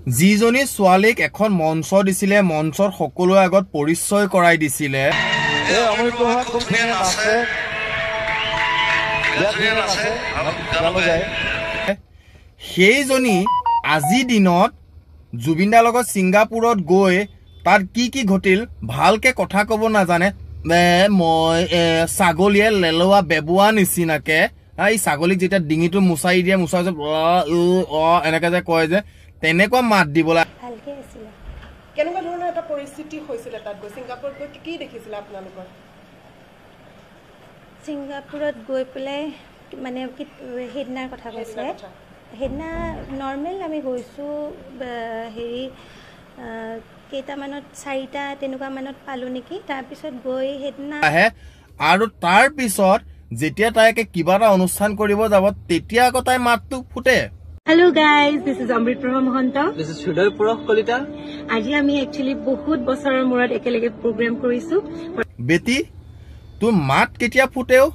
যিজনী ছোৱালীক এখন মঞ্চ দিছিলে, মঞ্চৰ সকলোৰে আগত পৰিচয় কৰাই দিছিলে, সেইজনী আজি দিনত জুবিন দাৰ লগত ছিংগাপুৰত গৈ তাত কি ঘটিল ভালকে কথা ক'ব নাজানে। মই ছাগলীয়ে লেলোৱা বেবোৱা নিচিনাকে এই ছাগলীক যেতিয়া ডিঙিটো মুচাই দিয়ে, মুচাই এনেকে যে কয় যে তেনেকুৱা মাত দিবলৈ ভালকে আছিল। কেনেকুৱা ধৰণৰ এটা পৰিস্থিতি হৈছিল তাত গৈ? ছিংগাপুৰত গৈ কি দেখিছিল আপোনালোকৰ? ছিংগাপুৰত গৈ পেলাই মানে সেইদিনাৰ কথা কৈছে। সেইদিনা নৰ্মেল আমি গৈছোঁ, হেৰি কেইটামানত 4টা তেনেকুৱা মানত পালোঁ নেকি। তাৰপিছত গৈ সেইদিনা আহে আৰু তাৰপিছত যেতিয়া তাইকে কিবা এটা অনুষ্ঠান কৰিব যাব তেতিয়া আকৌ তাই মাতটো ফুটে। Hello' guys, this is Amrit Prabha Mahanta. This is হৃদয় পুৰশ কলিতা। আজি আমি একচুৱেলি বহুত বছৰৰ মূৰত একেলগে প্ৰগ্ৰেম কৰিছোঁ। বেটি তোৰ মাত কেতিয়া ফুটেও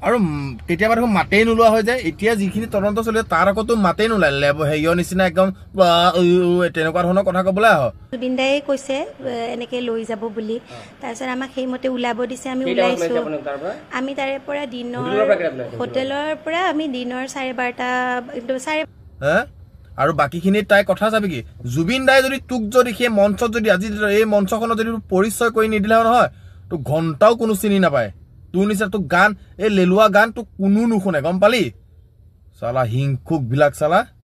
আৰু কেতিয়াবা দেখোন মাতেই নোলোৱা হৈ যায়। এতিয়া যিখিনি তদন্ত চলি তাৰ আকৌ তোৰ মাতেই নোলায়, হেৰিয়ৰ নিচিনা একদম তেনেকুৱা ধৰণৰ কথা ক'বলৈ আহ। জুবিন দাই কৈছে এনেকে লৈ যাব বুলি, তাৰপিছত আমাক সেইমতে ওলাব দিছে। আমি ওলাইছো। আমি তাৰে পৰা হোটেলৰ পৰা আমি দিনৰ 12:30 আৰু বাকীখিনিত তাই কথা চাবি কি, জুবিন দাই যদি তোক যদি সেই মঞ্চত যদি আজি এই মঞ্চখনত যদি পৰিচয় কৰি নিদিলে নহয়, তোক ঘণ্টাও কোনো চিনি নাপায়। তোৰ নিচিনা তোক গান এই লেলোৱা গান তোক কোনো নুশুনে, গম পালি? চালা হিংসুক বিলাক চালা।